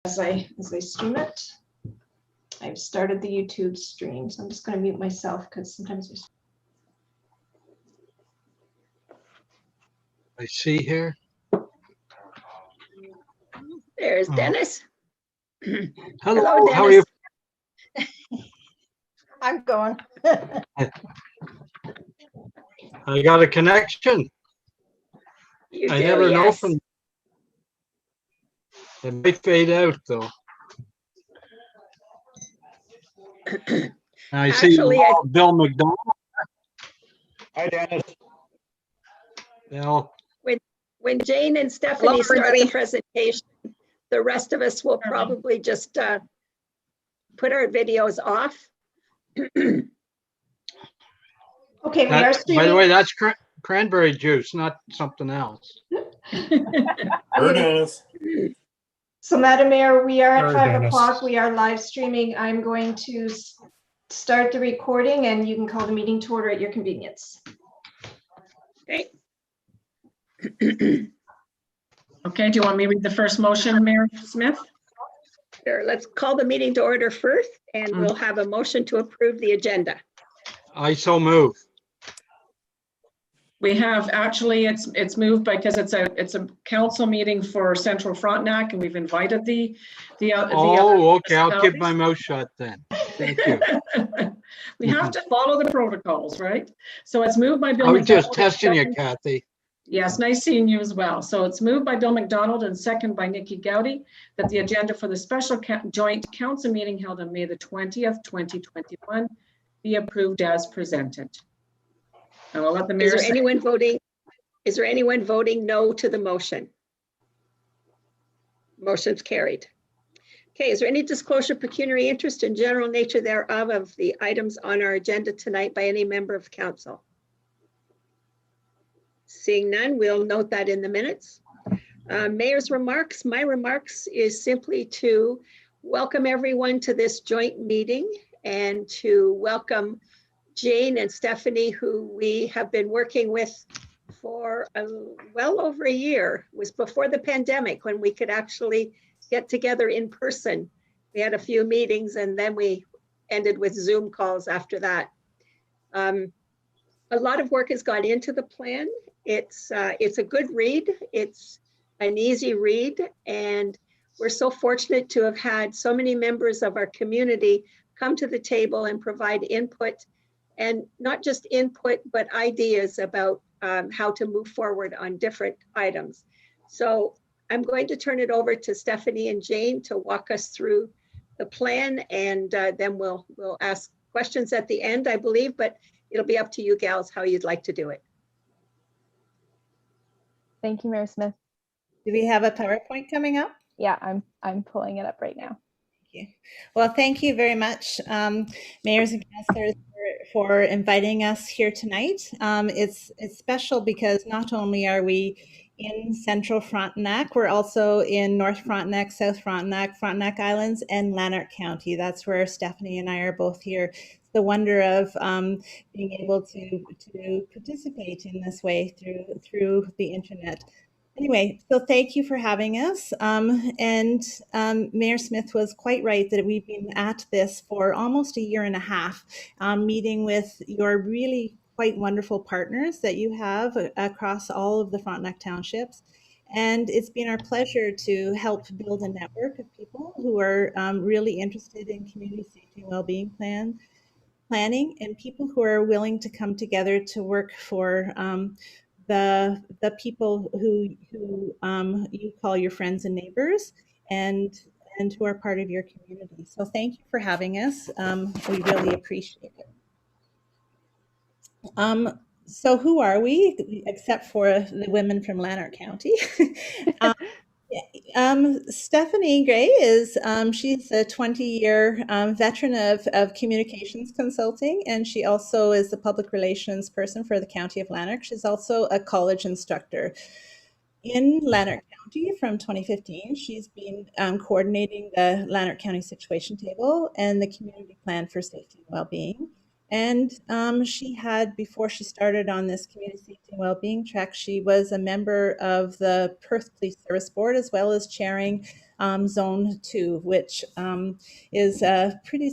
as I stream it. I've started the YouTube stream, so I'm just going to mute myself because sometimes there's. I see here. There's Dennis. Hello, Hello, how are you? Dennis. I'm going. I got a connection. You I do, never know yes. from. It might fade out though. I see Actually, Bill McDonald. Hi, Dennis. Bill. when Jane and Stephanie Hello, start the everybody. presentation, the rest of us will probably just put our videos off. Okay, we are streaming. By the way, that's cranberry juice, not something else. Sure, Dennis. So, Madam Mayor, we are at Sorry, 5 Dennis. o'clock. We are live streaming. I'm going to start the recording and you can call the meeting to order at your convenience. Okay. Okay, do you want me to read the first motion, Mayor Smith? Sure, let's call the meeting to order first, and we'll have a motion to approve the agenda. I so move. We have, actually, it's moved because it's a council meeting for Central Frontenac, and we've invited the Oh, okay, I'll keep my mouth shut then. Thank you. We have to follow the protocols, right? So it's moved by Bill I was just McDonald, testing you, second- Kathy. Yes, nice seeing you as well. So it's moved by Bill McDonald and second by Nikki Gowdy that the agenda for the special joint council meeting held on May the 20th, 2021 be approved as presented. I will let the mayor Is there say. anyone voting no to the motion? Motion's carried. Okay, is there any disclosure of pecuniary interest in general nature thereof of the items on our agenda tonight by any member of council? Seeing none, we'll note that in the minutes. Mayor's remarks. My remarks is simply to welcome everyone to this joint meeting and to welcome Jane and Stephanie, who we have been working with for well over a year. It was before the pandemic when we could actually get together in person. We had a few meetings and then we ended with Zoom calls after that. A lot of work has gone into the plan. It's a good read. It's an easy read, and we're so fortunate to have had so many members of our community come to the table and provide input, and not just input, but ideas about how to move forward on different items. So I'm going to turn it over to Stephanie and Jane to walk us through the plan, and then we'll ask questions at the end, I believe, but it'll be up to you gals how you'd like to do it. Thank you, Mayor Smith. Do we have a PowerPoint coming up? Yeah, I'm pulling it up right now. Thank you. Well, thank you very much, mayors and councilors, for inviting us here tonight. It's special because not only are we in Central Frontenac, we're also in North Frontenac, South Frontenac, Frontenac Islands, and Lanark County. That's where Stephanie and I are both here. The wonder of being able to participate in this way through the internet. Anyway, so thank you for having us. Mayor Smith was quite right that we've been at this for almost a year and a half, meeting with your really quite wonderful partners that you have across all of the Frontenac townships. And it's been our pleasure to help build a network of people who are really interested in community safety and well-being planning, and people who are willing to come together to work for the people who you call your friends and neighbors, and who are part of your community. So thank you for having us. We really appreciate it. So who are we, except for the women from Lanark County? Stephanie Gray is, she's a 20-year veteran of communications consulting, and she also is the public relations person for the County of Lanark. She's also a college instructor in Lanark County from 2015. She's been coordinating the Lanark County Situation Table and the Community Plan for Safety and Wellbeing. And she had, before she started on this community safety and wellbeing track, she was a member of the Perth Police Service Board, as well as chairing Zone 2, which is a pretty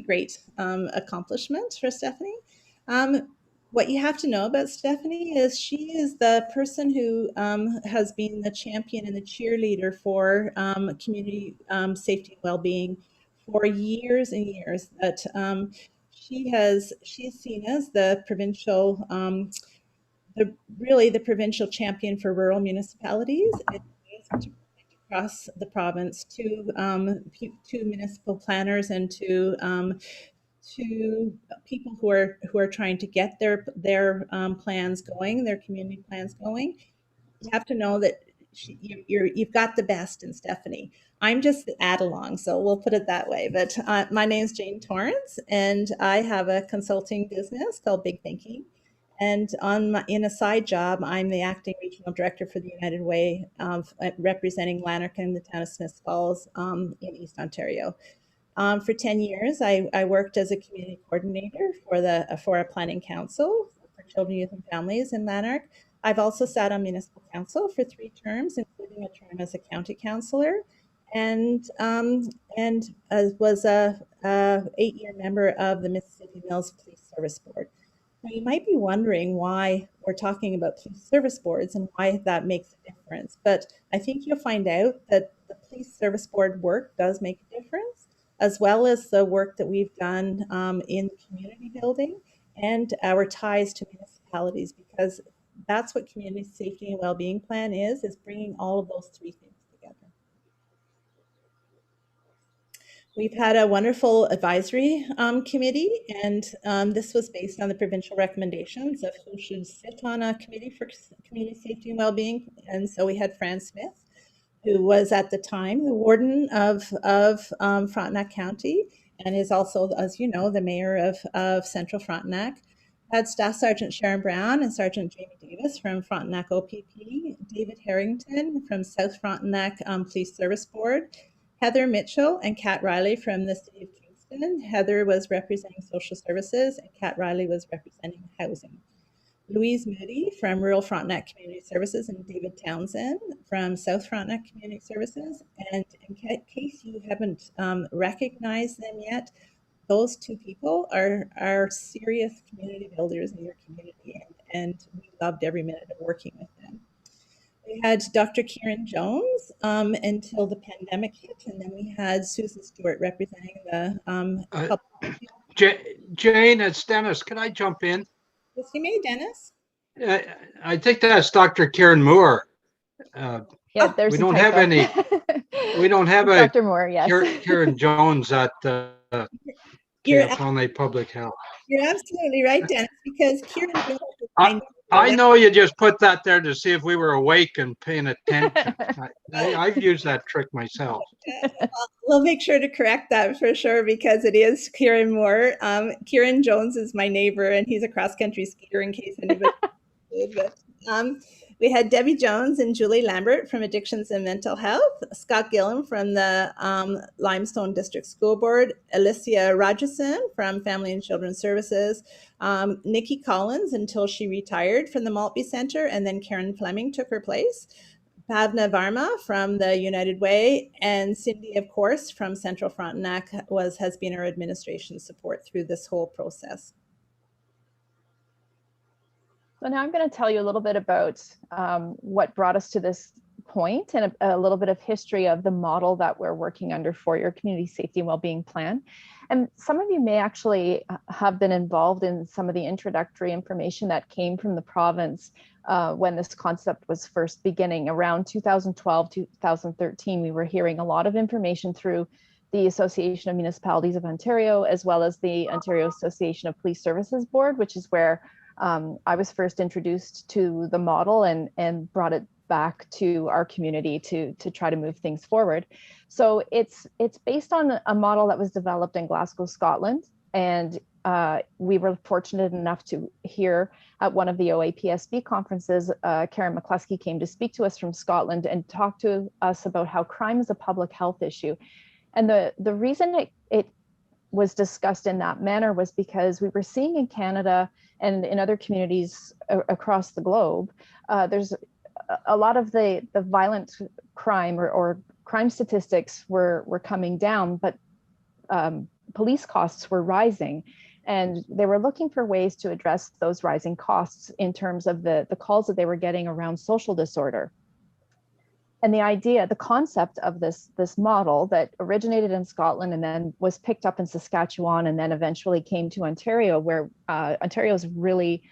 great accomplishment for Stephanie. What you have to know about Stephanie is she is the person who has been the champion and the cheerleader for community safety and well-being for years and years. That she's seen as the provincial, the provincial champion for rural municipalities and across the province to municipal planners and to people who are trying to get their plans going, their community plans going. You have to know that you've got the best in Stephanie. I'm just the add along, so we'll put it that way. But my name's Jane Torrance, and I have a consulting business called Big Thinking. And in a side job, I'm the acting regional director for the United Way, representing Lanark and the town of Smiths Falls in East Ontario. For 10 years, I worked as a community coordinator for a planning council for children, youth, and families in Lanark. I've also sat on municipal council for 3 terms, including a term as a county councillor, and was a 8-year member of the Mississippi Mills Police Service Board. Now, you might be wondering why we're talking about police service boards and why that makes a difference, but I think you'll find out that the police service board work does make a difference, as well as the work that we've done in community building and our ties to municipalities, because that's what community safety and well-being plan is bringing all of those 3 things together. We've had a wonderful advisory committee, and this was based on the provincial recommendations of who should sit on a committee for community safety and well-being. And so we had Fran Smith, who was at the time the warden of Frontenac County and is also, as you know, the mayor of Central Frontenac. Had Staff Sergeant Sharon Brown and Sergeant Jamie Davis from Frontenac OPP, David Harrington from South Frontenac Police Service Board, Heather Mitchell and Kat Riley from the City of Kingston. Heather was representing social services and Kat Riley was representing housing. Louise Moody from Rural Frontenac Community Services and David Townsend from South Frontenac Community Services. And in case you haven't recognized them yet, those 2 people are serious community builders in your community, and we loved every minute of working with them. We had Dr. Karyn Jones until the pandemic hit, and then we had Susan Stewart representing the Jane, it's Dennis. Can I jump in? Yes, you may, Dennis. I think that's Dr. Karen Moore. Yeah, there's we a don't have typo. any. We don't have a Dr. Moore, yes. Karen Jones at Only Public Health. You're absolutely right, Dennis, because Karyn Jones. I know you just put that there to see if we were awake and paying attention. I've used that trick myself. We'll make sure to correct that for sure, because it is Kieran Moore. Kieran Jones is my neighbor, and he's a cross-country skier, in case anybody did. But we had Debbie Jones and Julie Lambert from Addictions and Mental Health, Scott Gillum from the Limestone District School Board, Alicia Rajason from Family and Children's Services, Nikki Collins until she retired from the Maltby Center, and then Karen Fleming took her place, Bhavna Varma from the United Way, and Cindy, of course, from Central Frontenac has been our administration support through this whole process. So now I'm going to tell you a little bit about what brought us to this point and a little bit of history of the model that we're working under for your community safety and wellbeing plan. And some of you may actually have been involved in some of the introductory information that came from the province when this concept was first beginning around 2012, 2013. We were hearing a lot of information through the Association of Municipalities of Ontario, as well as the Ontario Association of Police Services Board, which is where I was first introduced to the model and brought it back to our community to try to move things forward. So it's based on a model that was developed in Glasgow, Scotland. And we were fortunate enough to hear at one of the OAPSB conferences, Karyn McCluskey came to speak to us from Scotland and talk to us about how crime is a public health issue. And the reason it was discussed in that manner was because we were seeing in Canada and in other communities across the globe, there's a lot of the violent crime or crime statistics were coming down, but police costs were rising. And they were looking for ways to address those rising costs in terms of the calls that they were getting around social disorder. And the concept of this model that originated in Scotland and then was picked up in Saskatchewan and then eventually came to Ontario, where Ontario's really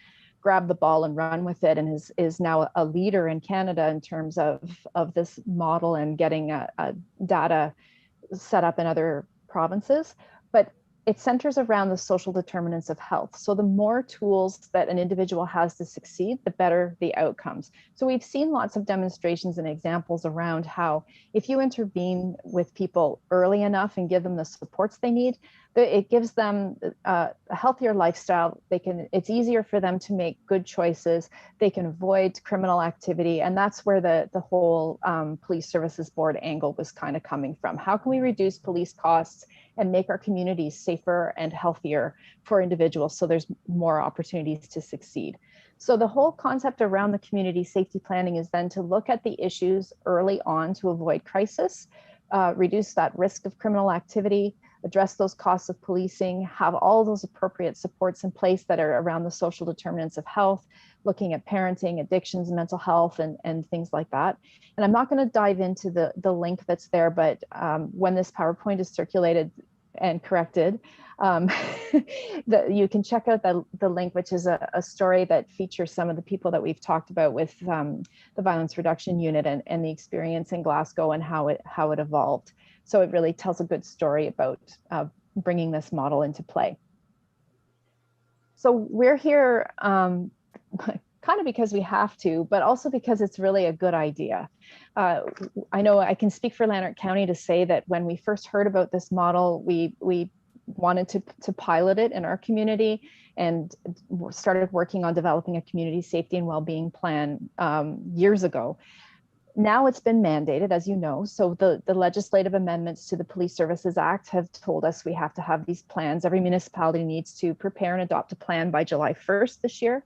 grabbed the ball and run with it and is now a leader in Canada in terms of this model and getting a data set up in other provinces. But it centers around the social determinants of health. So the more tools that an individual has to succeed, the better the outcomes. So we've seen lots of demonstrations and examples around how if you intervene with people early enough and give them the supports they need, it gives them a healthier lifestyle. It's easier for them to make good choices. They can avoid criminal activity. And that's where the whole police services board angle was kind of coming from. How can we reduce police costs and make our communities safer and healthier for individuals so there's more opportunities to succeed? So the whole concept around the community safety planning is then to look at the issues early on to avoid crisis, reduce that risk of criminal activity, address those costs of policing, have all those appropriate supports in place that are around the social determinants of health, looking at parenting, addictions, mental health, and things like that. And I'm not going to dive into the link that's there, but when this PowerPoint is circulated and corrected, you can check out the link, which is a story that features some of the people that we've talked about with the Violence Reduction Unit and the experience in Glasgow and how it evolved. So it really tells a good story about bringing this model into play. So we're here kind of because we have to, but also because it's really a good idea. I know I can speak for Lanark County to say that when we first heard about this model, we wanted to pilot it in our community and started working on developing a community safety and well-being plan years ago. Now it's been mandated, as you know, so the legislative amendments to the Police Services Act have told us we have to have these plans. Every municipality needs to prepare and adopt a plan by July 1st this year.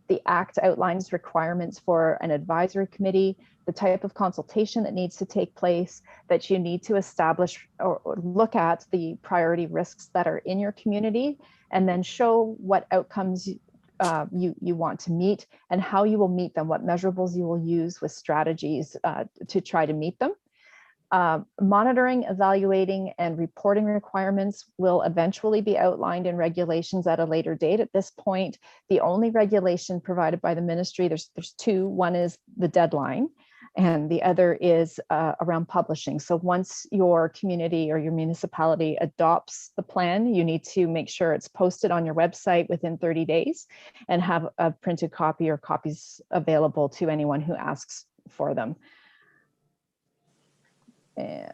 The Act outlines requirements for an advisory committee, the type of consultation that needs to take place, that you need to establish or look at the priority risks that are in your community, and then show what outcomes you want to meet and how you will meet them, what measurables you will use with strategies to try to meet them. Monitoring, evaluating, and reporting requirements will eventually be outlined in regulations at a later date. At this point, the only regulation provided by the ministry, there's two. One is the deadline, and the other is around publishing. So once your community or your municipality adopts the plan, you need to make sure it's posted on your website within 30 days and have a printed copy or copies available to anyone who asks for them. And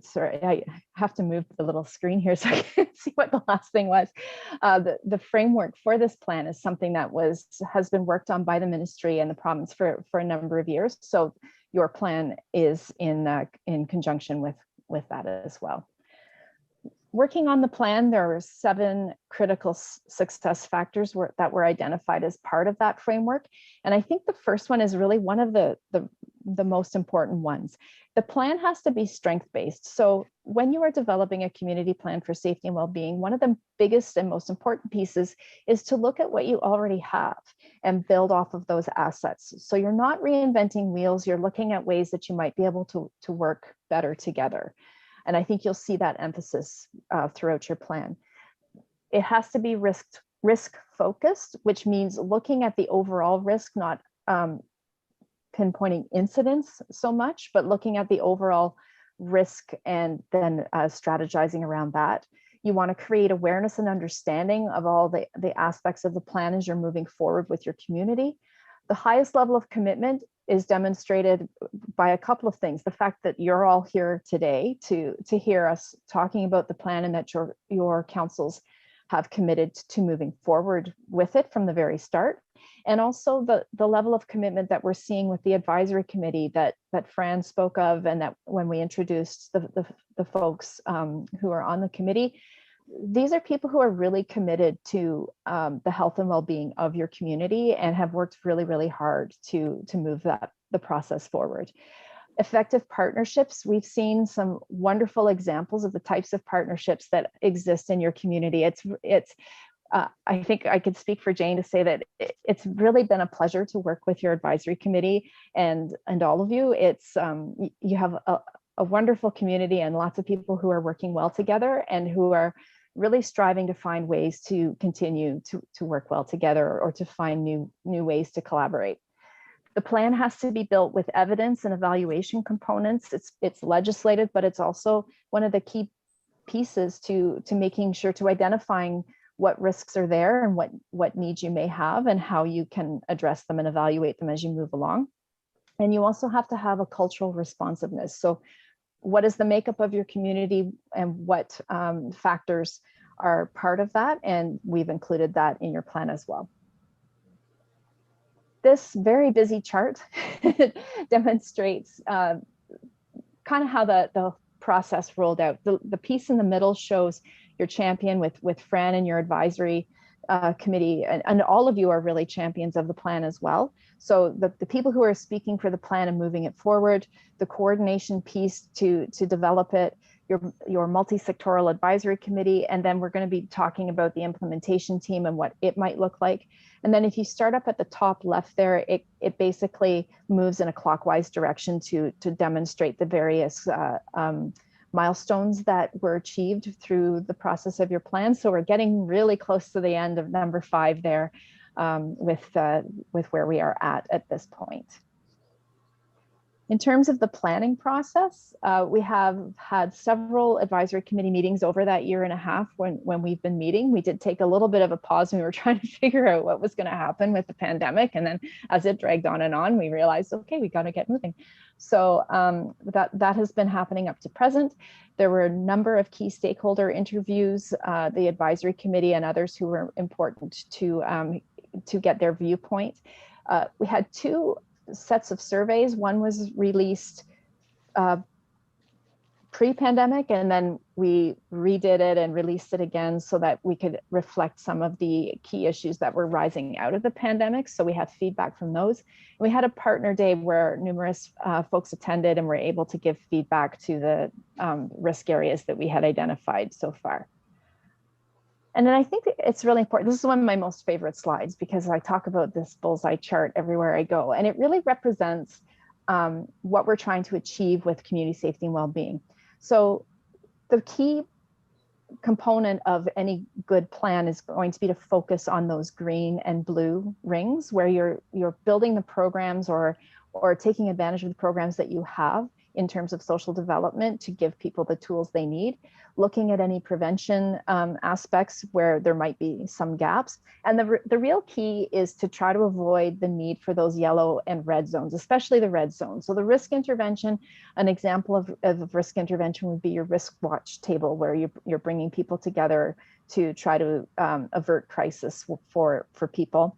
sorry, I have to move the little screen here so I can see what the last thing was. The framework for this plan is something that has been worked on by the ministry and the province for a number of years. So your plan is in conjunction with that as well. Working on the plan, there are 7 critical success factors that were identified as part of that framework. And I think the first one is really one of the most important ones. The plan has to be strength-based. So when you are developing a community plan for safety and well-being, one of the biggest and most important pieces is to look at what you already have and build off of those assets. So you're not reinventing wheels, you're looking at ways that you might be able to work better together. And I think you'll see that emphasis throughout your plan. It has to be risk focused, which means looking at the overall risk, not pinpointing incidents so much, but looking at the overall risk and then strategizing around that. You want to create awareness and understanding of all the aspects of the plan as you're moving forward with your community. The highest level of commitment is demonstrated by a couple of things. The fact that you're all here today to hear us talking about the plan and that your councils have committed to moving forward with it from the very start. And also the level of commitment that we're seeing with the advisory committee that Fran spoke of, and that when we introduced the folks who are on the committee, these are people who are really committed to the health and well-being of your community and have worked really, really hard to move the process forward. Effective partnerships, we've seen some wonderful examples of the types of partnerships that exist in your community. I think I could speak for Jane to say that it's really been a pleasure to work with your advisory committee and all of you. You have a wonderful community and lots of people who are working well together and who are really striving to find ways to continue to work well together or to find new ways to collaborate. The plan has to be built with evidence and evaluation components. It's legislated, but it's also one of the key pieces to making sure to identifying what risks are there and what needs you may have and how you can address them and evaluate them as you move along. And you also have to have a cultural responsiveness. So what is the makeup of your community and what factors are part of that? And we've included that in your plan as well. This very busy chart demonstrates kind of how the process rolled out. The piece in the middle shows your champion with Fran and your advisory committee, and all of you are really champions of the plan as well. So the people who are speaking for the plan and moving it forward, the coordination piece to develop it, your multi-sectoral advisory committee, and then we're going to be talking about the implementation team and what it might look like. And then if you start up at the top left there, it basically moves in a clockwise direction to demonstrate the various milestones that were achieved through the process of your plan. So we're getting really close to the end of number 5 there with where we are at this point. In terms of the planning process, we have had several advisory committee meetings over that year and a half when we've been meeting. We did take a little bit of a pause when we were trying to figure out what was going to happen with the pandemic. And then as it dragged on and on, we realized, okay, we got to get moving. So that has been happening up to present. There were a number of key stakeholder interviews, the advisory committee and others who were important to get their viewpoint. We had 2 sets of surveys. One was released pre-pandemic, and then we redid it and released it again so that we could reflect some of the key issues that were rising out of the pandemic. So we had feedback from those. And we had a partner day where numerous folks attended and were able to give feedback to the risk areas that we had identified so far. And then I think it's really important. This is one of my most favorite slides because I talk about this bullseye chart everywhere I go. And it really represents what we're trying to achieve with community safety and well-being. So the key component of any good plan is going to be to focus on those green and blue rings where you're building the programs or taking advantage of the programs that you have in terms of social development to give people the tools they need, looking at any prevention aspects where there might be some gaps. And the real key is to try to avoid the need for those yellow and red zones, especially the red zone. So the risk intervention, an example of risk intervention would be your risk watch table, where you're bringing people together to try to avert crisis for people.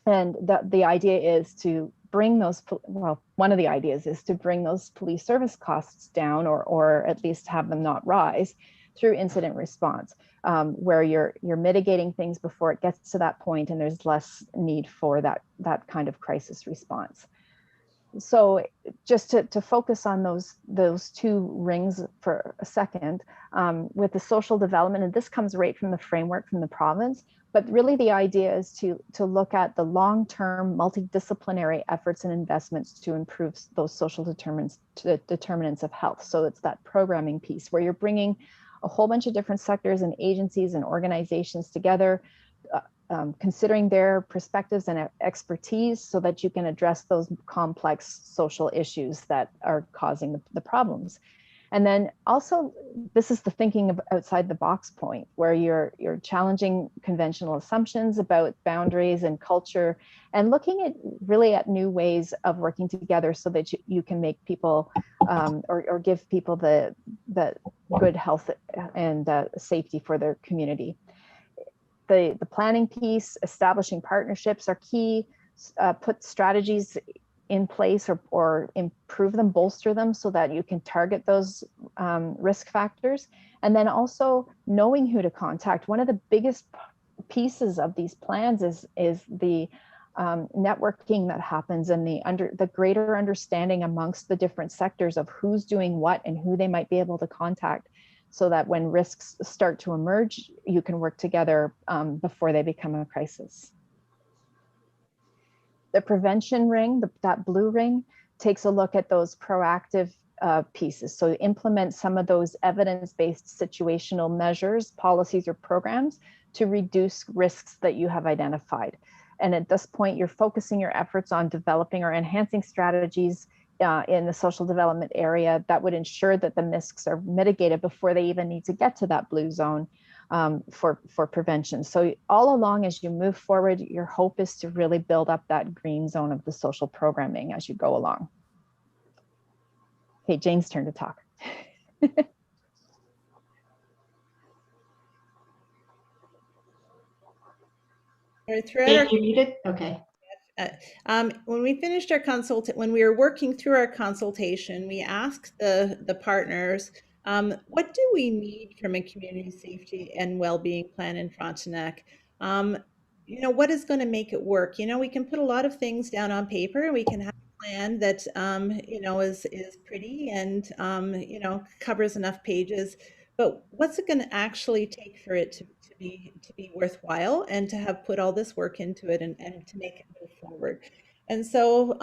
And the idea is to bring those, well, one of the ideas is to bring those police service costs down or at least have them not rise through incident response, where you're mitigating things before it gets to that point and there's less need for that kind of crisis response. So just to focus on those 2 rings for a second, with the social development, and this comes right from the framework from the province, but really the idea is to look at the long-term multidisciplinary efforts and investments to improve those social determinants of health. So it's that programming piece where you're bringing a whole bunch of different sectors and agencies and organizations together, considering their perspectives and expertise so that you can address those complex social issues that are causing the problems. And then also, this is the thinking of outside the box point, where you're challenging conventional assumptions about boundaries and culture and looking at new ways of working together so that you can make people or give people the good health and safety for their community. The planning piece, establishing partnerships are key, put strategies in place or improve them, bolster them so that you can target those risk factors. And then also knowing who to contact. One of the biggest pieces of these plans is the networking that happens, and the greater understanding amongst the different sectors of who's doing what and who they might be able to contact, so that when risks start to emerge, you can work together before they become a crisis. The prevention ring, that blue ring, takes a look at those proactive pieces. So implement some of those evidence-based situational measures, policies, or programs to reduce risks that you have identified. And at this point, you're focusing your efforts on developing or enhancing strategies in the social development area that would ensure that the risks are mitigated before they even need to get to that blue zone for prevention. So all along, as you move forward, your hope is to really build up that green zone of the social programming as you go along. Okay, Jane's turn to talk. Throughout You muted? Okay. when we finished our when we were working through our consultation, we asked the partners, what do we need from a community safety and well-being plan in Frontenac? What is going to make it work? We can put a lot of things down on paper, and we can have a plan that is pretty and covers enough pages. But what's it going to actually take for it to be worthwhile, and to have put all this work into it, and to make it move forward? And so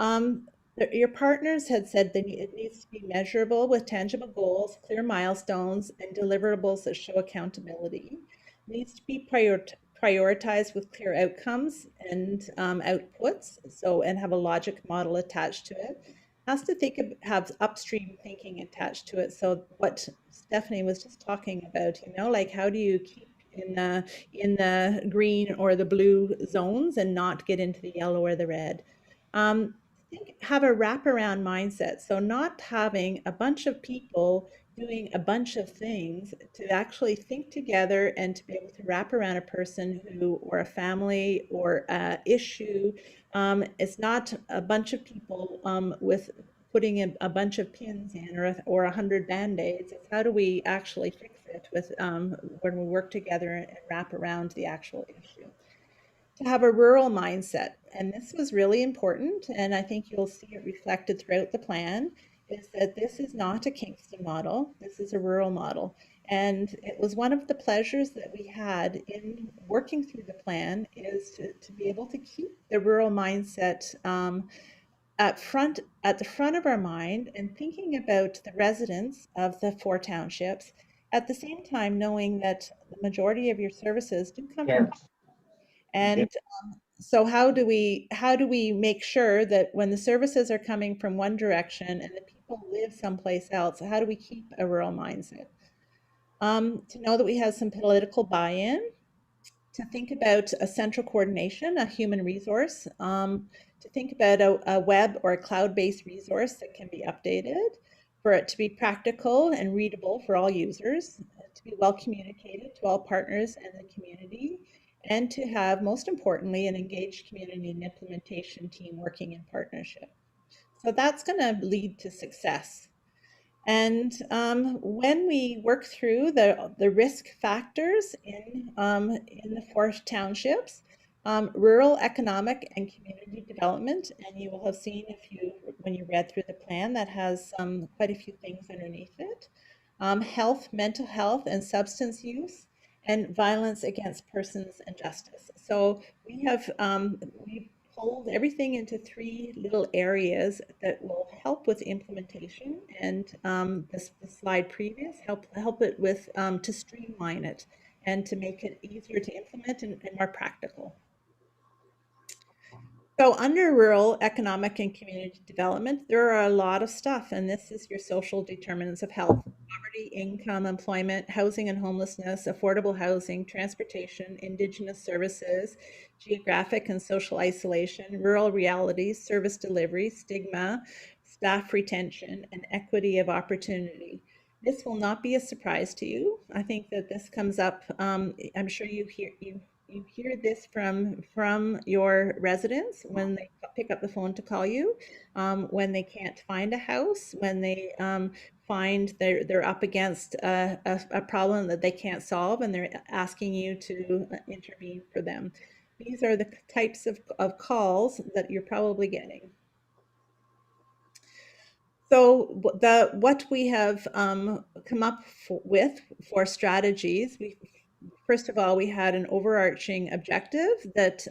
your partners had said that it needs to be measurable with tangible goals, clear milestones, and deliverables that show accountability. It needs to be prioritized with clear outcomes and outputs, and have a logic model attached to it. Has to have upstream thinking attached to it. So what Stephanie was just talking about, like how do you keep in the green or the blue zones and not get into the yellow or the red? Have a wraparound mindset. So not having a bunch of people doing a bunch of things, to actually think together and to be able to wrap around a person or a family or a issue. It's not a bunch of people with putting in a bunch of pins in or 100 Band-Aids. It's how do we actually fix it with when we work together and wrap around the actual issue. To have a rural mindset, and this was really important, and I think you'll see it reflected throughout the plan, is that this is not a Kingston model, this is a rural model. And it was one of the pleasures that we had in working through the plan, is to be able to keep the rural mindset at the front of our mind, and thinking about the residents of the 4 townships, at the same time knowing that the majority of your services do come from. And so how do we make sure that when the services are coming from one direction and the people live someplace else, how do we keep a rural mindset? To know that we have some political buy-in, to think about a central coordination, a human resource, to think about a web or a cloud-based resource that can be updated, for it to be practical and readable for all users, to be well communicated to all partners and the community, and to have, most importantly, an engaged community and implementation team working in partnership. So that's going to lead to success. And when we work through the risk factors in the 4 townships, rural economic and community development, and you will have seen when you read through the plan, that has quite a few things underneath it. Health, mental health, and substance use, and violence against persons and justice. So we have we pulled everything into 3 little areas that will help with implementation, and the slide previous help it with to streamline it and to make it easier to implement and more practical. So under rural economic and community development, there are a lot of stuff, and this is your social determinants of health: poverty, income, employment, housing and homelessness, affordable housing, transportation, Indigenous services, geographic and social isolation, rural realities, service delivery, stigma, staff retention, and equity of opportunity. This will not be a surprise to you. I think that this comes up, I'm sure you hear this from your residents when they pick up the phone to call you, when they can't find a house, when they find they're up against a problem that they can't solve, and they're asking you to intervene for them. these are the types of calls that you're probably getting. So what we have come up with for strategies, first of all, we had an overarching objective that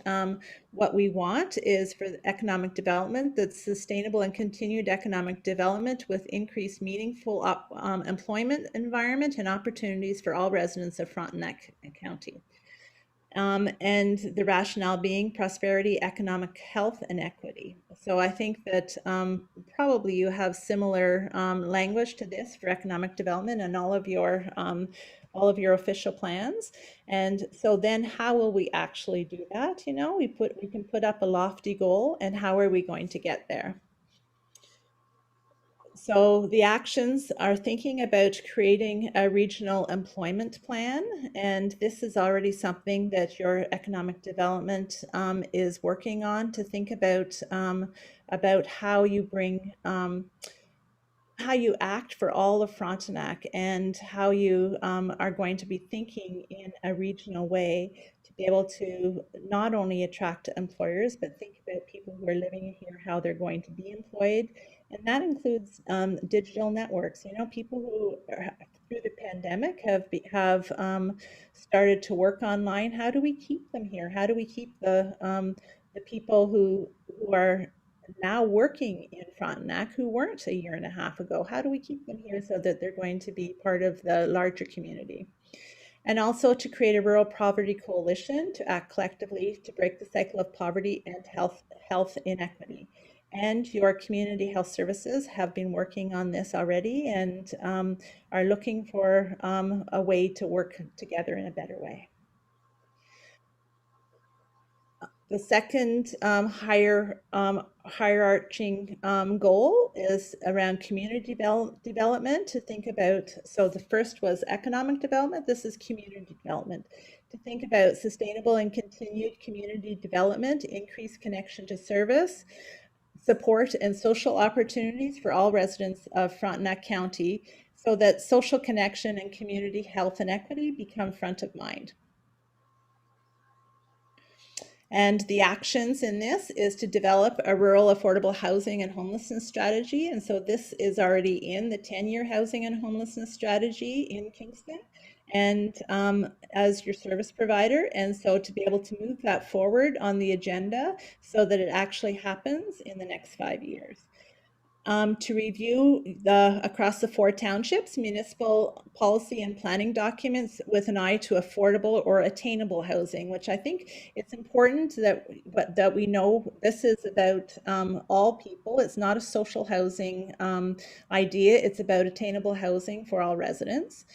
what we want is for the economic development that's sustainable and continued economic development with increased meaningful employment environment and opportunities for all residents of Frontenac County. And the rationale being prosperity, economic health, and equity. So I think that probably you have similar language to this for economic development and all of your official plans. And so then how will we actually do that? You know, we can put up a lofty goal, and how are we going to get there? So the actions are thinking about creating a regional employment plan, and this is already something that your economic development is working on, to think about how you bring how you act for all of Frontenac, and how you are going to be thinking in a regional way to be able to not only attract employers, but think about people who are living here, how they're going to be employed. And that includes digital networks. You know, people who through the pandemic have started to work online. How do we keep them here? How do we keep the people who are now working in Frontenac who weren't a year and a half ago? How do we keep them here so that they're going to be part of the larger community? And also to create a rural poverty coalition to act collectively to break the cycle of poverty and health inequity. And your community health services have been working on this already, and are looking for a way to work together in a better way. The second hierarching goal is around community development, to think about. So the first was economic development. This is community development. To think about sustainable and continued community development, increased connection to service, support and social opportunities for all residents of Frontenac County, so that social connection and community health and equity become front of mind. And the actions in this is to develop a rural affordable housing and homelessness strategy. And so this is already in the 10-year housing and homelessness strategy in Kingston, and as your service provider. And so to be able to move that forward on the agenda so that it actually happens in the next 5 years. To review across the 4 townships, municipal policy and planning documents with an eye to affordable or attainable housing, which I think it's important that we know this is about all people. It's not a social housing idea. It's about attainable housing for all residents.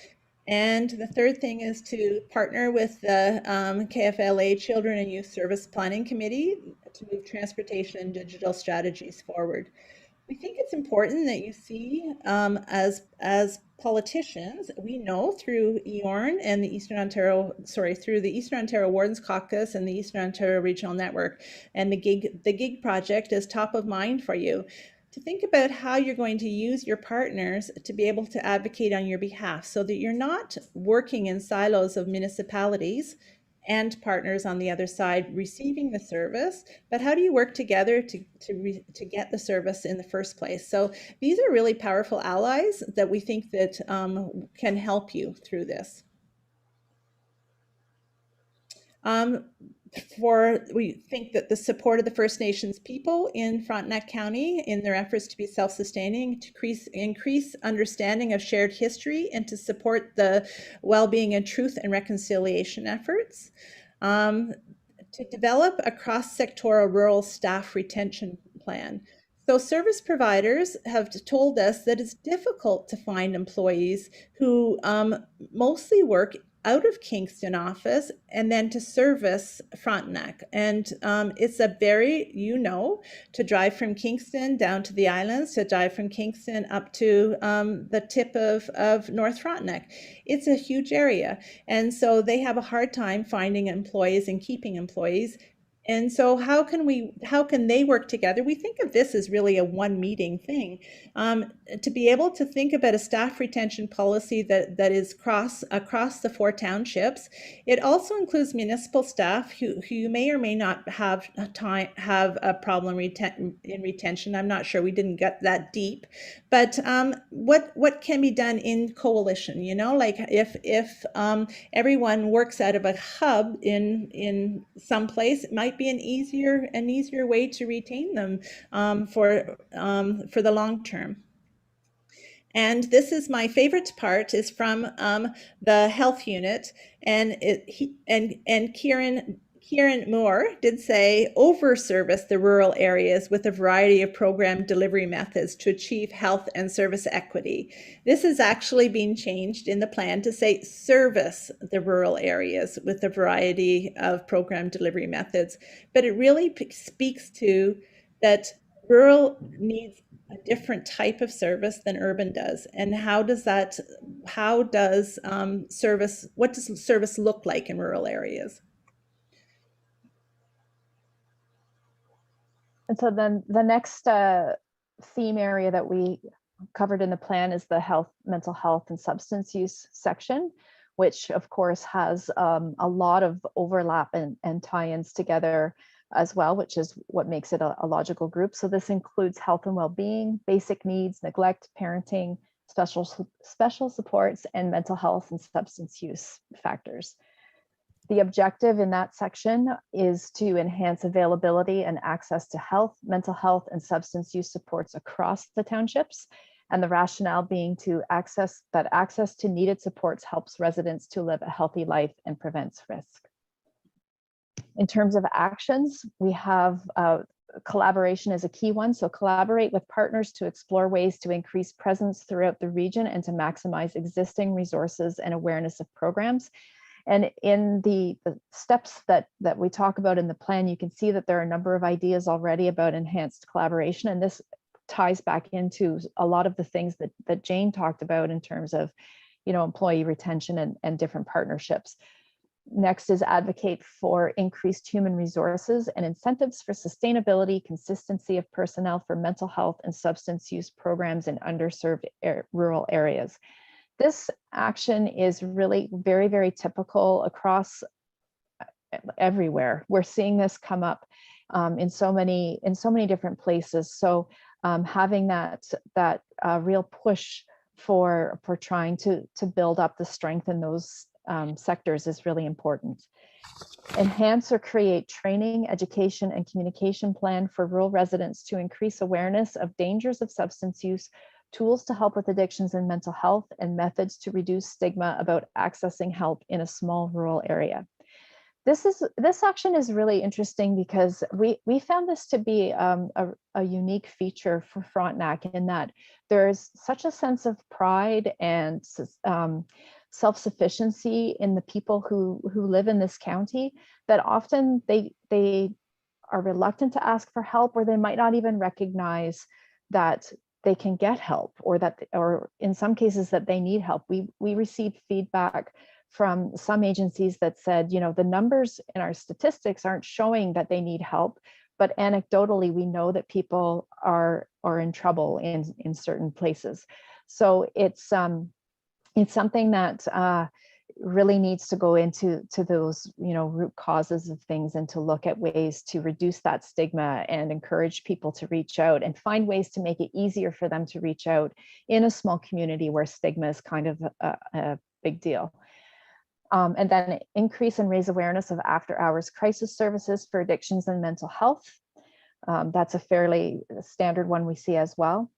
And the third thing is to partner with the KFLA Children and Youth Service Planning Committee to move transportation and digital strategies forward. We think it's important that you see, as politicians, we know through EORN and the through the Eastern Ontario Wardens Caucus and the Eastern Ontario Regional Network, and the GIG project is top of mind for you, to think about how you're going to use your partners to be able to advocate on your behalf, so that you're not working in silos of municipalities and partners on the other side receiving the service, but how do you work together to get the service in the first place? So these are really powerful allies that we think that can help you through this. We think that the support of the First Nations people in Frontenac County in their efforts to be self-sustaining, to increase understanding of shared history, and to support the well-being and truth and reconciliation efforts. To develop a cross-sectoral rural staff retention plan. So service providers have told us that it's difficult to find employees who mostly work out of Kingston office and then to service Frontenac. And it's a very, to drive from Kingston down to the islands, to drive from Kingston up to the tip of North Frontenac. It's a huge area. And so they have a hard time finding employees and keeping employees. And so how can they work together? We think of this as really a one meeting thing. To be able to think about a staff retention policy that is across the 4 townships. It also includes municipal staff who may or may not have a problem in retention. I'm not sure, we didn't get that deep. But what can be done in coalition? You know, like if everyone works out of a hub in some place, it might be an easier way to retain them for the long term. And this is my favorite part, is from the health unit, and Karyn Moore did say, over service the rural areas with a variety of program delivery methods to achieve health and service equity. This is actually being changed in the plan to say service the rural areas with a variety of program delivery methods. But it really speaks to that rural needs a different type of service than urban does. And what does service look like in rural areas? And so then the next theme area that we covered in the plan is the mental health and substance use section, which of course has a lot of overlap and tie-ins together as well, which is what makes it a logical group. So this includes health and well-being, basic needs, neglect, parenting, special supports, and mental health and substance use factors. The objective in that section is to enhance availability and access to health, mental health, and substance use supports across the townships. And the rationale being access to needed supports helps residents to live a healthy life and prevents risk. In terms of actions, we have collaboration is a key one. So collaborate with partners to explore ways to increase presence throughout the region and to maximize existing resources and awareness of programs. And in the steps that we talk about in the plan, you can see that there are a number of ideas already about enhanced collaboration. And this ties back into a lot of the things that Jane talked about in terms of, employee retention and different partnerships. Next is advocate for increased human resources and incentives for sustainability, consistency of personnel for mental health and substance use programs in underserved rural areas. This action is really very, very typical across everywhere. We're seeing this come up in so many different places. So having that real push for trying to build up the strength in those sectors is really important. Enhance or create training, education, and communication plan for rural residents to increase awareness of dangers of substance use, tools to help with addictions and mental health, and methods to reduce stigma about accessing help in a small rural area. This action is really interesting because we found this to be a unique feature for Frontenac, in that there's such a sense of pride and self-sufficiency in the people who live in this county that often they are reluctant to ask for help, or they might not even recognize that they can get help, or in some cases that they need help. We received feedback from some agencies that said, the numbers in our statistics aren't showing that they need help, but anecdotally we know that people are in trouble in certain places. So it's something that really needs to go into those root causes of things, and to look at ways to reduce that stigma and encourage people to reach out and find ways to make it easier for them to reach out in a small community where stigma is kind of a big deal. And then increase and raise awareness of after-hours crisis services for addictions and mental health. That's a fairly standard one we see as well.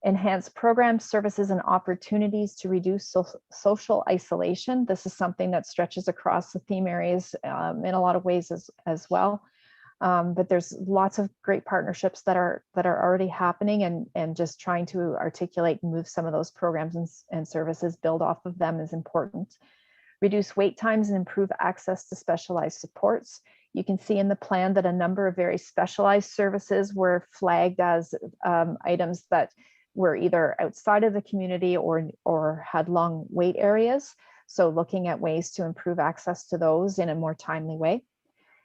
Enhance programs, services, and opportunities to reduce social isolation. This is something that stretches across the theme areas in a lot of ways as well. But there's lots of great partnerships that are already happening, and just trying to articulate and move some of those programs and services, build off of them, is important. Reduce wait times and improve access to specialized supports. You can see in the plan that a number of very specialized services were flagged as items that were either outside of the community or had long wait areas. So looking at ways to improve access to those in a more timely way.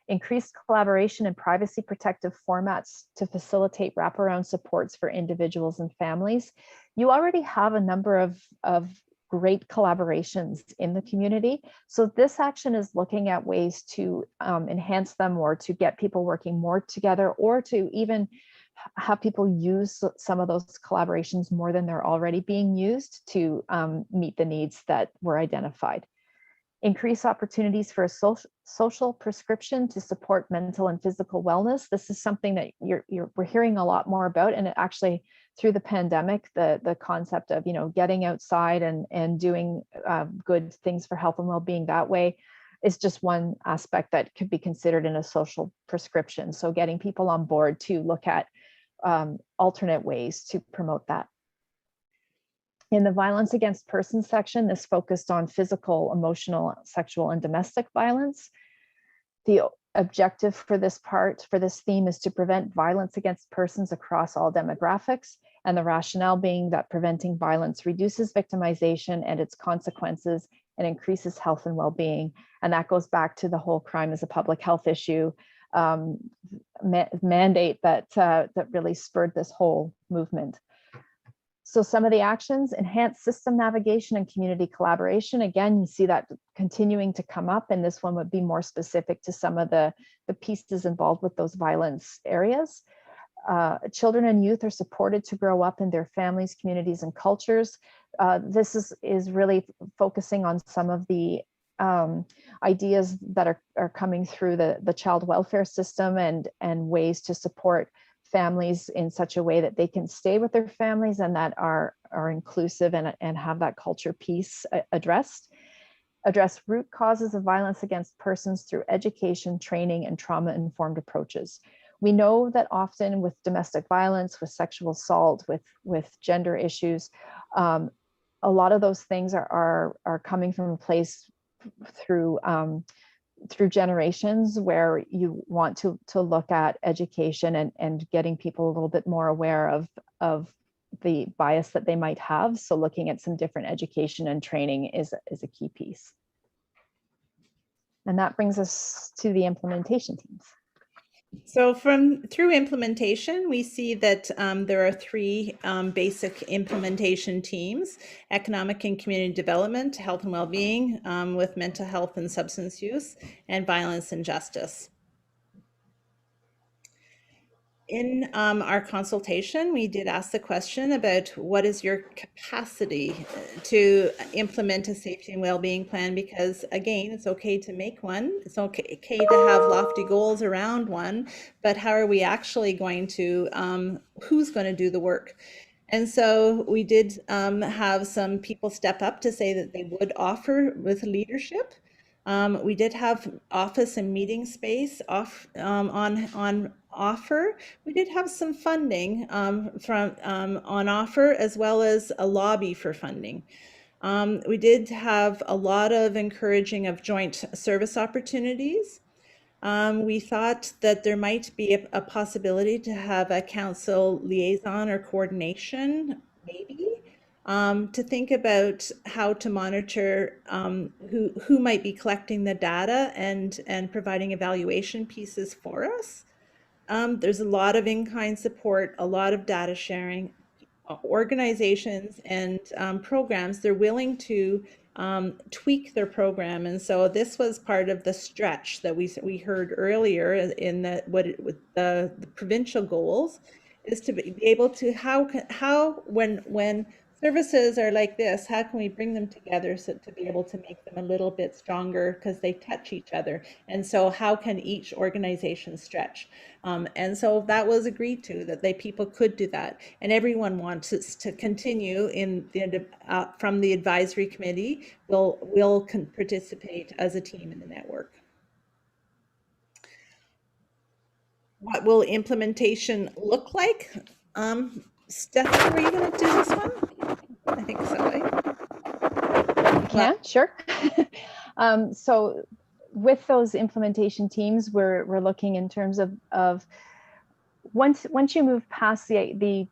increased collaboration and privacy protective formats to facilitate wraparound supports for individuals and families. You already have a number of great collaborations in the community. So this action is looking at ways to enhance them, or to get people working more together, or to even have people use some of those collaborations more than they're already being used to meet the needs that were identified. Increase opportunities for a social prescription to support mental and physical wellness. This is something that we're hearing a lot more about, and it actually, through the pandemic, the concept of getting outside and doing good things for health and well-being that way is just one aspect that could be considered in a social prescription. So getting people on board to look at alternate ways to promote that. In the violence against persons section, this focused on physical, emotional, sexual, and domestic violence. The objective for this theme is to prevent violence against persons across all demographics, and the rationale being that preventing violence reduces victimization and its consequences and increases health and well-being. And that goes back to the whole crime as a public health issue mandate that really spurred this whole movement. So some of the actions: enhanced system navigation and community collaboration. Again, you see that continuing to come up, and this one would be more specific to some of the pieces involved with those violence areas. Children and youth are supported to grow up in their families, communities, and cultures. This is really focusing on some of the ideas that are coming through the child welfare system, and ways to support families in such a way that they can stay with their families and that are inclusive and have that culture piece addressed. Address root causes of violence against persons through education, training, and trauma-informed approaches. We know that often with domestic violence, with sexual assault, with gender issues, a lot of those things are coming from a place through generations, where you want to look at education and getting people a little bit more aware of the bias that they might have. So looking at some different education and training is a key piece. And that brings us to the implementation teams. So through implementation, we see that there are three basic implementation teams: economic and community development, health and well-being, with mental health and substance use, and violence and justice. In our consultation, we did ask the question about what is your capacity to implement a safety and well-being plan, because again, it's okay to make one, it's okay to have lofty goals around one, but how are we actually going to, who's going to do the work? And so we did have some people step up to say that they would offer with leadership. We did have office and meeting space on offer. We did have some funding on offer, as well as a lobby for funding. We did have a lot of encouraging of joint service opportunities. We thought that there might be a possibility to have a council liaison or coordination, maybe, to think about how to monitor who might be collecting the data and providing evaluation pieces for us. There's a lot of in-kind support, a lot of data sharing. Organizations and programs, they're willing to tweak their program, and so this was part of the stretch that we heard earlier in the provincial goals, is to be able to when services are like this, how can we bring them together so to be able to make them a little bit stronger, because they touch each other, and so how can each organization stretch? And so that was agreed to, that people could do that, and everyone wants us to continue in from the advisory committee will participate as a team in the network. What will implementation look like? Stephanie, were you going to do this one? I think so, right? Yeah, sure. So with those implementation teams, we're looking in terms of once you move past the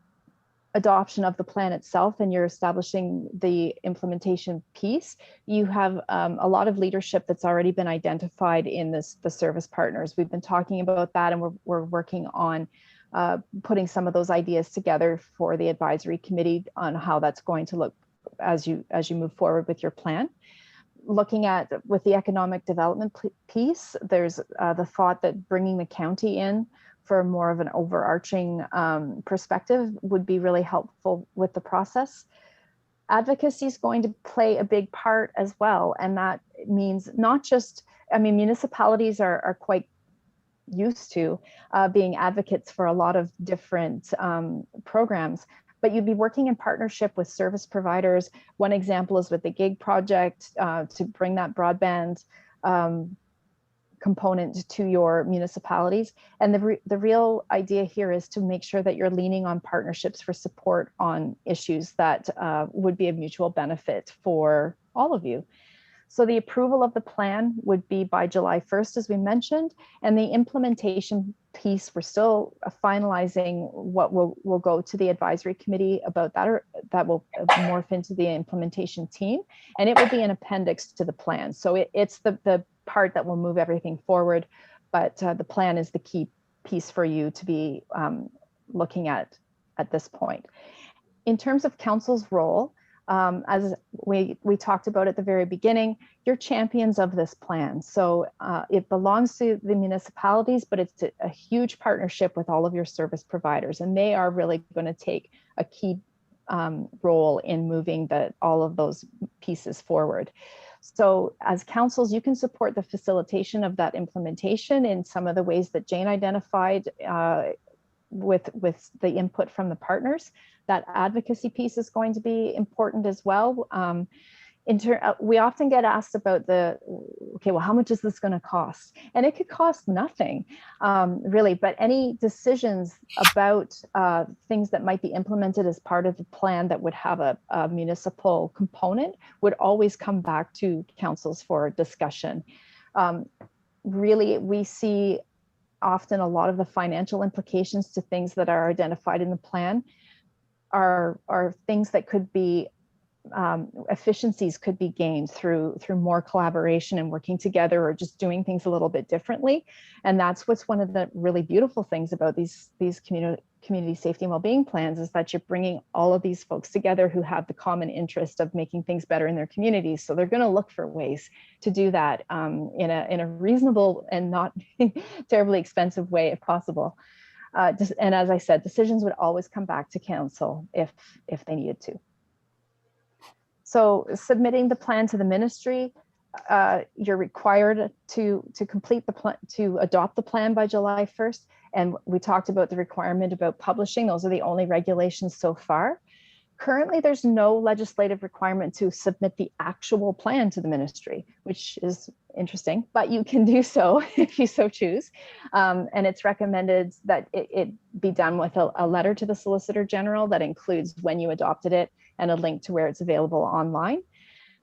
adoption of the plan itself and you're establishing the implementation piece, you have a lot of leadership that's already been identified in the service partners. We've been talking about that, and we're working on putting some of those ideas together for the advisory committee on how that's going to look as you move forward with your plan. Looking at with the economic development piece, there's the thought that bringing the county in for more of an overarching perspective would be really helpful with the process. Advocacy is going to play a big part as well. And that means not just, I mean, municipalities are quite used to being advocates for a lot of different programs, but you'd be working in partnership with service providers. One example is with the GIG project to bring that broadband component to your municipalities. And the real idea here is to make sure that you're leaning on partnerships for support on issues that would be of mutual benefit for all of you. So the approval of the plan would be by July 1st, as we mentioned, and the implementation piece, we're still finalizing what will go to the advisory committee about that, or that will morph into the implementation team, and it will be an appendix to the plan. So it's the part that will move everything forward, but the plan is the key piece for you to be looking at this point. In terms of council's role, as we talked about at the very beginning, you're champions of this plan. So it belongs to the municipalities, but it's a huge partnership with all of your service providers, and they are really going to take a key role in moving all of those pieces forward. So as councils, you can support the facilitation of that implementation in some of the ways that Jane identified with the input from the partners. That advocacy piece is going to be important as well. We often get asked about okay, well, how much is this going to cost? And it could cost nothing, really, but any decisions about things that might be implemented as part of the plan that would have a municipal component would always come back to councils for discussion. Really, we see often a lot of the financial implications to things that are identified in the plan are things that could be efficiencies could be gained through more collaboration and working together, or just doing things a little bit differently. And that's what's one of the really beautiful things about these community safety and well-being plans, is that you're bringing all of these folks together who have the common interest of making things better in their communities. So they're going to look for ways to do that in a reasonable and not terribly expensive way if possible. And as I said, decisions would always come back to council if they needed to. So submitting the plan to the ministry, you're required to complete the plan, to adopt the plan by July 1st. And we talked about the requirement about publishing. Those are the only regulations so far. Currently, there's no legislative requirement to submit the actual plan to the ministry, which is interesting, but you can do so if you so choose. And it's recommended that it be done with a letter to the Solicitor General that includes when you adopted it and a link to where it's available online.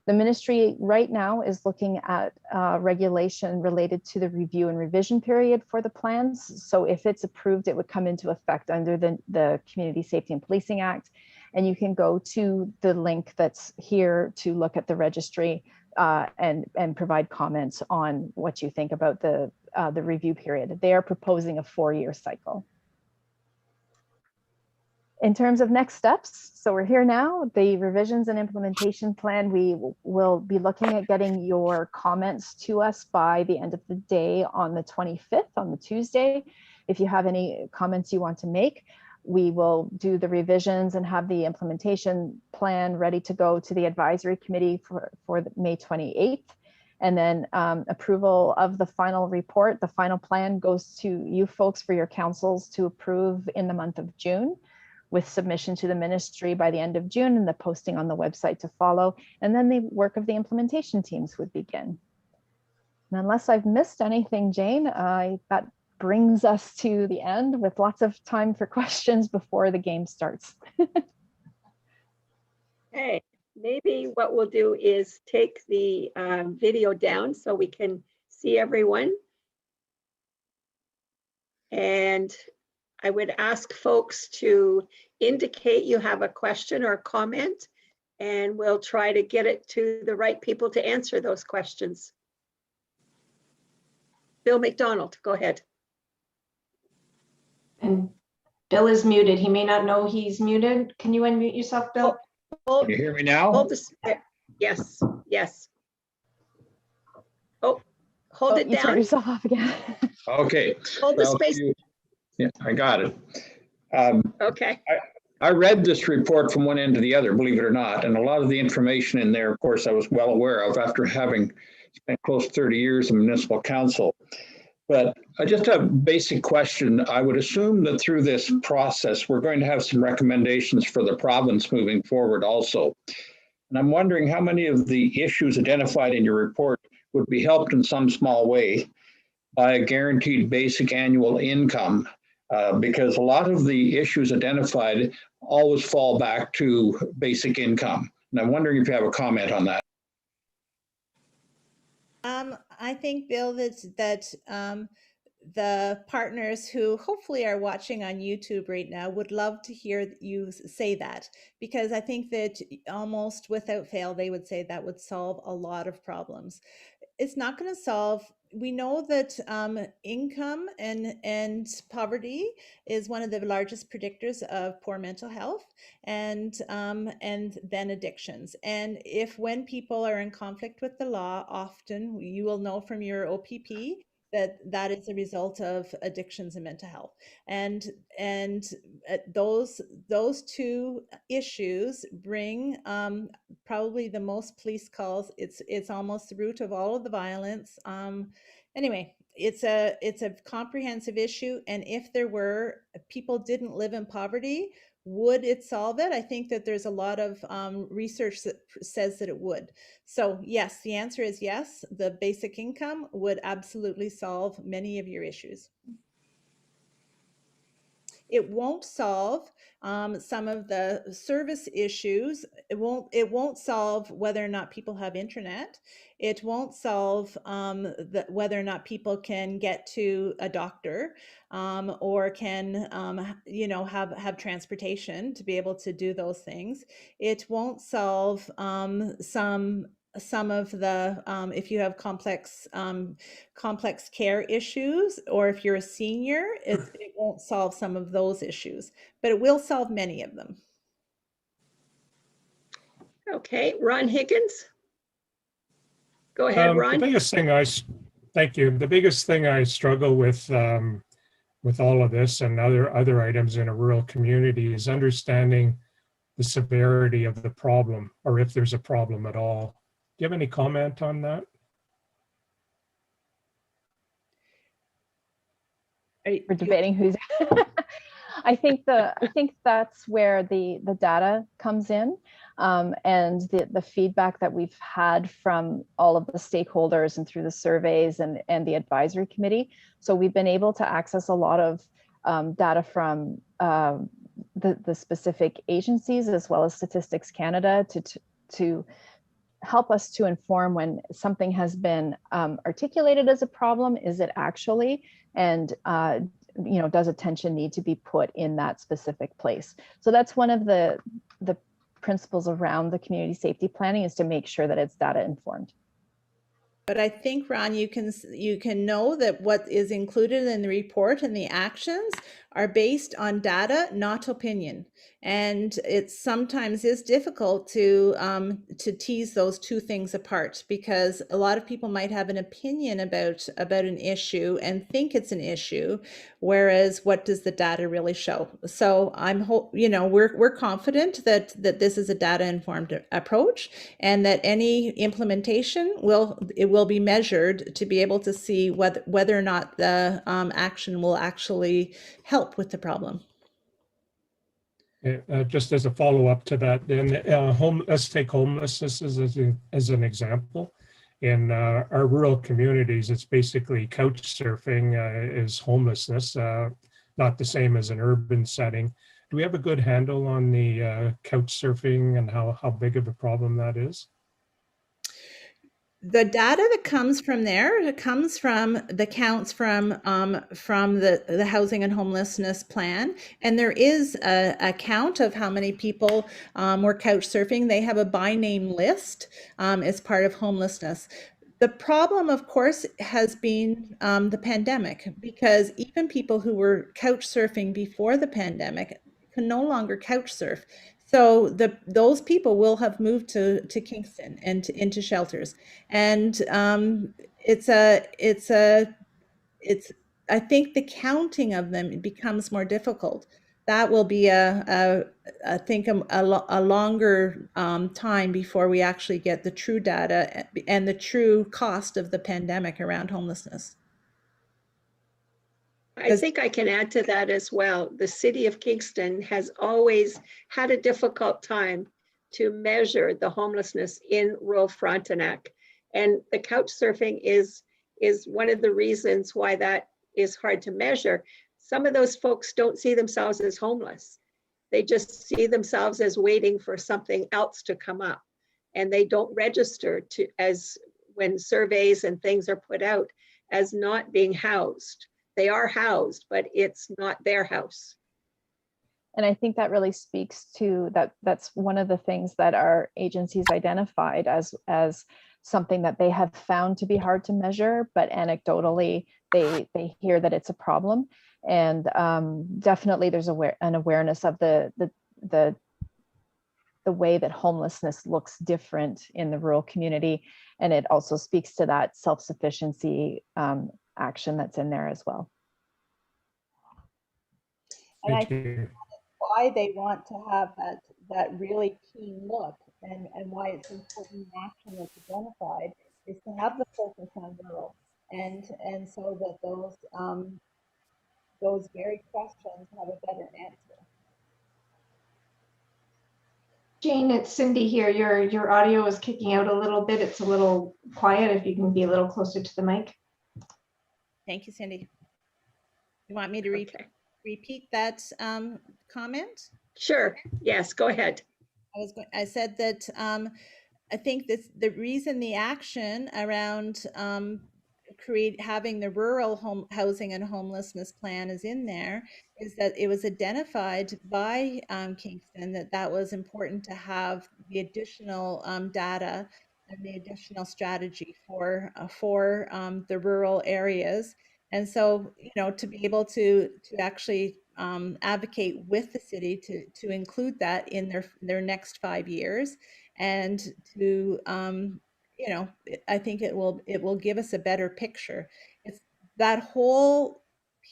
The ministry right now is looking at regulation related to the review and revision period for the plans. So if it's approved, it would come into effect under the Community Safety and Policing Act. And you can go to the link that's here to look at the registry and provide comments on what you think about the review period. They are proposing a 4-year cycle. In terms of next steps, so we're here now, the revisions and implementation plan, we will be looking at getting your comments to us by the end of the day on the 25th, on the Tuesday. If you have any comments you want to make, we will do the revisions and have the implementation plan ready to go to the advisory committee for May 28th. And then approval of the final report, the final plan goes to you folks for your councils to approve in the month of June, with submission to the ministry by the end of June and the posting on the website to follow. And then the work of the implementation teams would begin. And unless I've missed anything, Jane, that brings us to the end with lots of time for questions before the game starts. Hey, maybe what we'll do is take the video down so we can see everyone. And I would ask folks to indicate you have a question or comment, and we'll try to get it to the right people to answer those questions. Bill McDonald, go ahead. And Bill is muted. He may not know he's muted. Can you unmute yourself, Bill? Hold, Can you hear me now? hold this. Yes, yes. Oh, hold it You turned down. yourself off again. Okay. Hold the Well, space. Yeah, I got it. Okay. I read this report from one end to the other, believe it or not, and a lot of the information in there, of course, I was well aware of after having spent close to 30 years in municipal council. But I just have a basic question. I would assume that through this process, we're going to have some recommendations for the province moving forward also. And I'm wondering how many of the issues identified in your report would be helped in some small way by a guaranteed basic annual income, because a lot of the issues identified always fall back to basic income. And I'm wondering if you have a comment on that. I think, Bill, that the partners who hopefully are watching on YouTube right now would love to hear you say that, because I think that almost without fail, they would say that would solve a lot of problems. It's not going to solve. We know that income and poverty is one of the largest predictors of poor mental health, and then addictions. And when people are in conflict with the law, often you will know from your OPP that is a result of addictions and mental health. And those two issues bring probably the most police calls. It's almost the root of all of the violence. Anyway, it's a comprehensive issue, and if people didn't live in poverty, would it solve it? I think that there's a lot of research that says that it would. So yes, the answer is yes. The basic income would absolutely solve many of your issues. It won't solve some of the service issues. It won't solve whether or not people have internet. It won't solve whether or not people can get to a doctor or can have transportation to be able to do those things. It won't solve some of the if you have complex care issues, or if you're a senior, it won't solve some of those issues, but it will solve many of them. Okay, Ron Higgins. Go ahead, Ron. Thank you. The biggest thing I struggle with all of this and other items in a rural community is understanding the severity of the problem, or if there's a problem at all. Do you have any comment on that? We're debating who's. I think that's where the data comes in, and the feedback that we've had from all of the stakeholders and through the surveys and the advisory committee. So we've been able to access a lot of data from the specific agencies, as well as Statistics Canada, to help us to inform when something has been articulated as a problem. Is it actually? And does attention need to be put in that specific place? So that's one of the principles around the community safety planning, is to make sure that it's data informed. But I think, Ron, you can know that what is included in the report and the actions are based on data, not opinion. And it sometimes is difficult to tease those two things apart, because a lot of people might have an opinion about an issue and think it's an issue, whereas what does the data really show? So we're confident that this is a data informed approach, and that any implementation will be measured to be able to see whether or not the action will actually help with the problem. Just as a follow-up to that, then let's take homelessness as an example. In our rural communities, it's basically couch surfing is homelessness, not the same as an urban setting. Do we have a good handle on the couch surfing and how big of a problem that is? The data that comes from there, it comes from the counts from the housing and homelessness plan, and there is a count of how many people were couch surfing. They have a by name list as part of homelessness. The problem, of course, has been the pandemic, because even people who were couch surfing before the pandemic can no longer couch surf. So those people will have moved to Kingston and into shelters, and it's I think the counting of them becomes more difficult. That will be I think a longer time before we actually get the true data and the true cost of the pandemic around homelessness. I think I can add to that as well. The city of Kingston has always had a difficult time to measure the homelessness in rural Frontenac. And the couch surfing is one of the reasons why that is hard to measure. Some of those folks don't see themselves as homeless. They just see themselves as waiting for something else to come up. And they don't register as when surveys and things are put out as not being housed. They are housed, but it's not their house. And I think that really speaks to that. That's one of the things that our agencies identified as something that they have found to be hard to measure, but anecdotally they hear that it's a problem. And definitely there's an awareness of the way that homelessness looks different in the rural community. And it also speaks to that self-sufficiency action that's in there as well. And Thank you. why they want to have that really keen look, and why it's important action that's identified is to have the focus on rural, and so that those very questions have a better answer. Jane, it's Cindy here. Your audio is kicking out a little bit. It's a little quiet. If you can be a little closer to the mic. Thank you, Cindy. You want me to repeat that comment? Sure. Yes, go ahead. I said that I think the reason the action around having the rural housing and homelessness plan is in there is that it was identified by Kingston that was important to have the additional data and the additional strategy for the rural areas. And so, to be able to actually advocate with the city to include that in their next 5 years, and to I think it will give us a better picture. It's that whole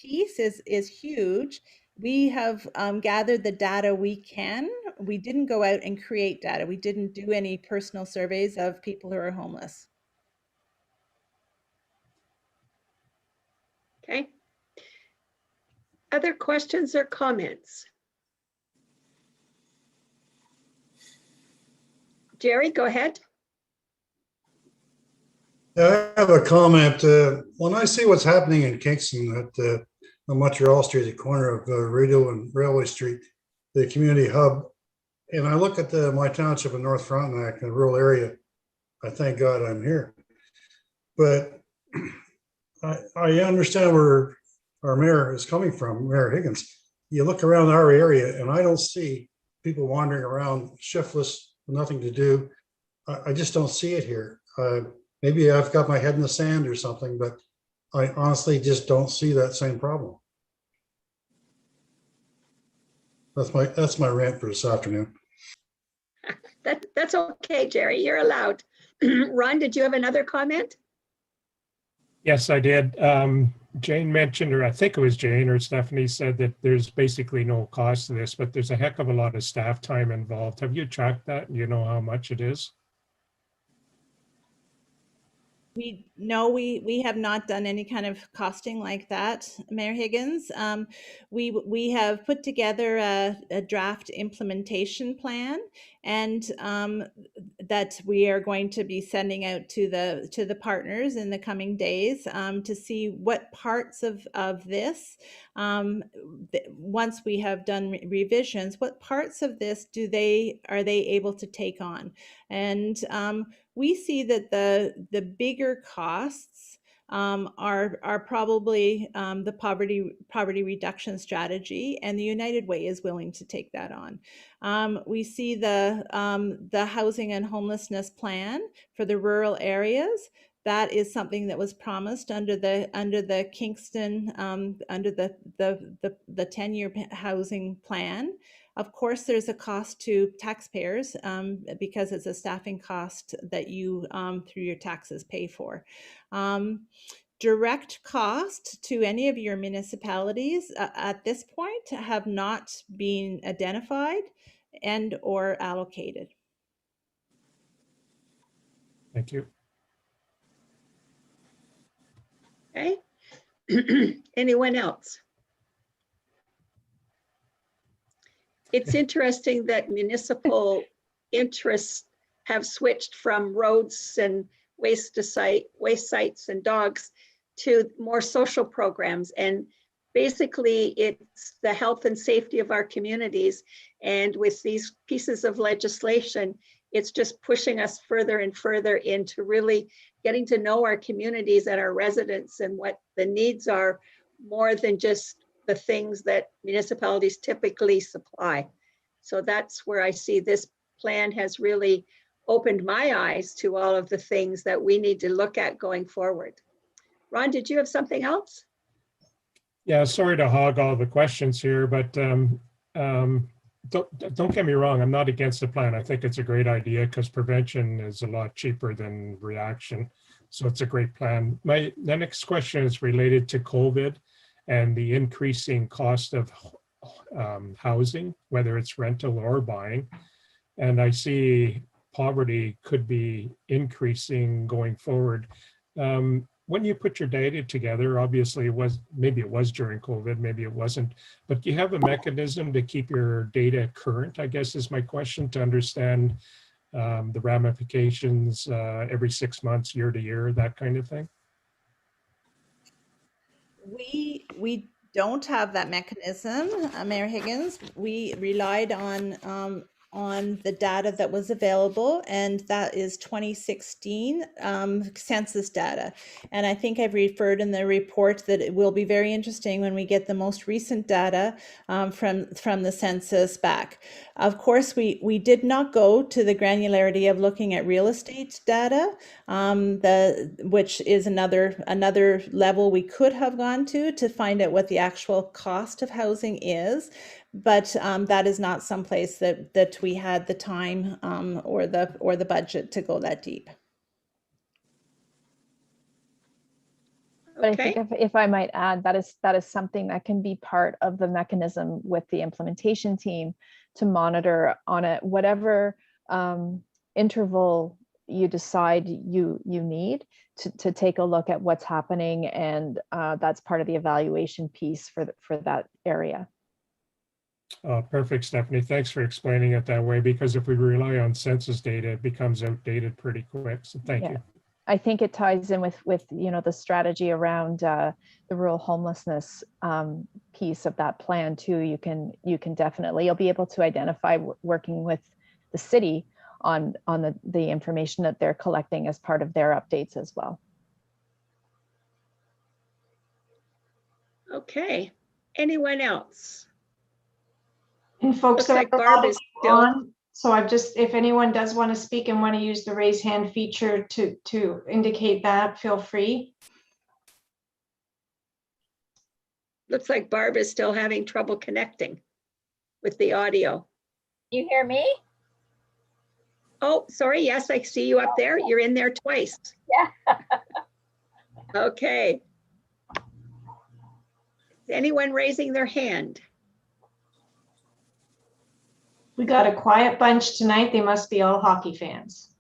piece is huge. We have gathered the data we can. We didn't go out and create data. We didn't do any personal surveys of people who are homeless. Okay. Other questions or comments? Jerry, go ahead. I have a comment. When I see what's happening in Kingston at Montreal Street, the corner of Radio and Railway Street, the community hub, and I look at my township in North Frontenac, the rural area, I thank God I'm here. But I understand where our mayor is coming from, Mayor Higgins. You look around our area and I don't see people wandering around shiftless, nothing to do. I just don't see it here. Maybe I've got my head in the sand or something, but I honestly just don't see that same problem. That's my rant for this afternoon. That's okay, Jerry. You're allowed. Ron, did you have another comment? Yes, I did. Jane mentioned, or I think it was Jane or Stephanie said that there's basically no cost to this, but there's a heck of a lot of staff time involved. Have you tracked that? You know how much it is? We have not done any kind of costing like that, Mayor Higgins. We have put together a draft implementation plan, and that we are going to be sending out to the partners in the coming days to see what parts of this, once we have done revisions, what parts of this are they able to take on. And we see that the bigger costs are probably the poverty reduction strategy, and the United Way is willing to take that on. We see the housing and homelessness plan for the rural areas. That is something that was promised under the Kingston under the 10-year housing plan. Of course, there's a cost to taxpayers because it's a staffing cost that you through your taxes pay for. Direct cost to any of your municipalities at this point have not been identified and or allocated. Thank you. Okay. Anyone else? It's interesting that municipal interests have switched from roads and waste sites and dogs to more social programs. And basically it's the health and safety of our communities. And with these pieces of legislation, it's just pushing us further and further into really getting to know our communities and our residents and what the needs are, more than just the things that municipalities typically supply. So that's where I see this plan has really opened my eyes to all of the things that we need to look at going forward. Ron, did you have something else? Yeah, sorry to hog all the questions here, but don't get me wrong, I'm not against the plan. I think it's a great idea because prevention is a lot cheaper than reaction. So it's a great plan. The next question is related to COVID and the increasing cost of housing, whether it's rental or buying. And I see poverty could be increasing going forward. When you put your data together, obviously maybe it was during COVID, maybe it wasn't, but do you have a mechanism to keep your data current, I guess is my question, to understand the ramifications every 6 months, year to year, that kind of thing? We don't have that mechanism, Mayor Higgins. We relied on the data that was available, and that is 2016 census data. And I think I've referred in the report that it will be very interesting when we get the most recent data from the census back. Of course, we did not go to the granularity of looking at real estate data, which is another level we could have gone to find out what the actual cost of housing is. But that is not someplace that we had the time or the budget to go that deep. But Okay. I think if I might add, that is something that can be part of the mechanism with the implementation team to monitor on a whatever interval you decide you need to take a look at what's happening, and that's part of the evaluation piece for that area. Perfect, Stephanie. Thanks for explaining it that way, because if we rely on census data, it becomes outdated pretty quick. So thank you. I think it ties in with the strategy around the rural homelessness piece of that plan too. You can definitely, you'll be able to identify working with the city on the information that they're collecting as part of their updates as well. Okay. Anyone else? And folks, Looks like Barb is still on. So if anyone does want to speak and want to use the raise hand feature to indicate that, feel free. Looks like Barb is still having trouble connecting with the audio. You hear me? Oh, sorry. Yes, I see you up there. You're in there twice. Yeah. Okay. Is anyone raising their hand? We got a quiet bunch tonight. They must be all hockey fans.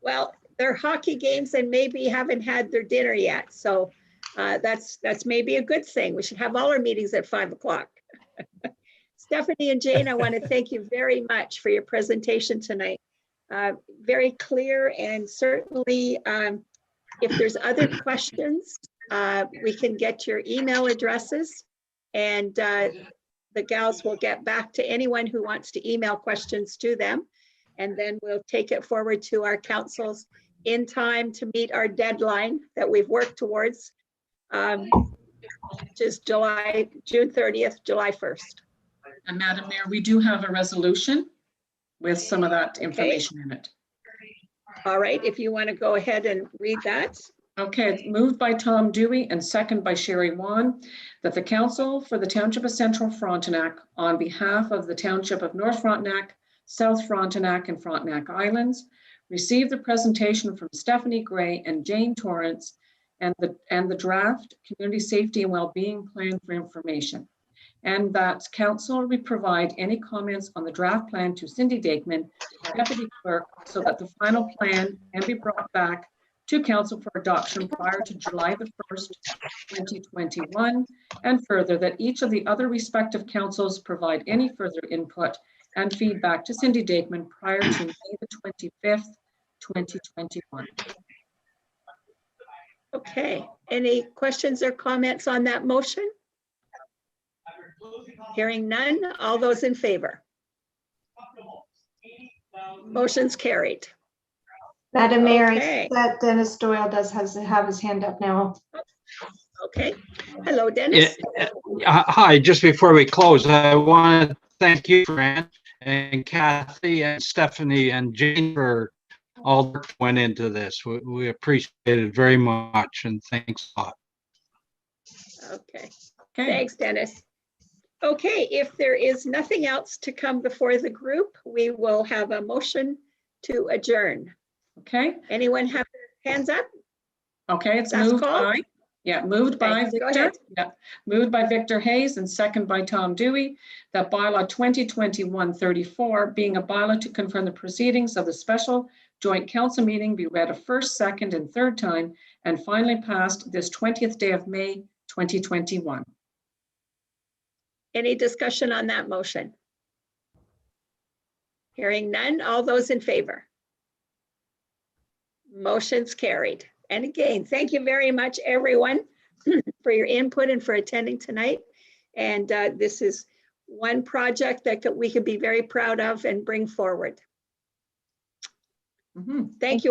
Well, they're hockey games and maybe haven't had their dinner yet. So that's maybe a good thing. We should have all our meetings at 5 o'clock. Stephanie and Jane, I want to thank you very much for your presentation tonight. Very clear, and certainly if there's other questions, we can get your email addresses, and the gals will get back to anyone who wants to email questions to them. And then we'll take it forward to our councils in time to meet our deadline that we've worked towards, which is June 30th, July 1st. And Madam Mayor, we do have a resolution with some of that information in it. All right, if you want to go ahead and read that. Okay, it's moved by Tom Dewey and second by Sherry Wan, that the Council for the Township of Central Frontenac, on behalf of the Township of North Frontenac, South Frontenac, and Frontenac Islands, receive the presentation from Stephanie Gray and Jane Torrance and the draft Community Safety and Wellbeing Plan for information. And that Council will provide any comments on the draft plan to Cindy Dakeman, Deputy Clerk, so that the final plan can be brought back to Council for adoption prior to July the 1st, 2021, and further that each of the other respective councils provide any further input and feedback to Cindy Dakeman prior to May the 25th, 2021. Okay, any questions or comments on that motion? Hearing none, all those in favor? Motion's carried. Madam Mayor, I Okay. see that Dennis Doyle does have his hand up now. Okay, hello, Dennis. Hi, just before we close, I want to thank you, Fran, and Kathy, and Stephanie, and Jane for all that went into this. We appreciate it very much, and thanks a lot. Okay, thanks, Dennis. Okay, if there is nothing else to come before the group, we will have a motion to adjourn. Okay. Anyone have their hands up? Okay, it's Last moved call? by, moved by Thanks, go Victor. ahead. Yeah, moved by Victor Hayes and second by Tom Dewey, that bylaw 2021-34, being a bylaw to confirm the proceedings of the special joint council meeting, be read a first, second, and third time, and finally passed this 20th day of May, 2021. Any discussion on that motion? Hearing none, all those in favor? Motion's carried. And again, thank you very much, everyone, for your input and for attending tonight. And this is one project that we could be very proud of and bring forward. Thank you.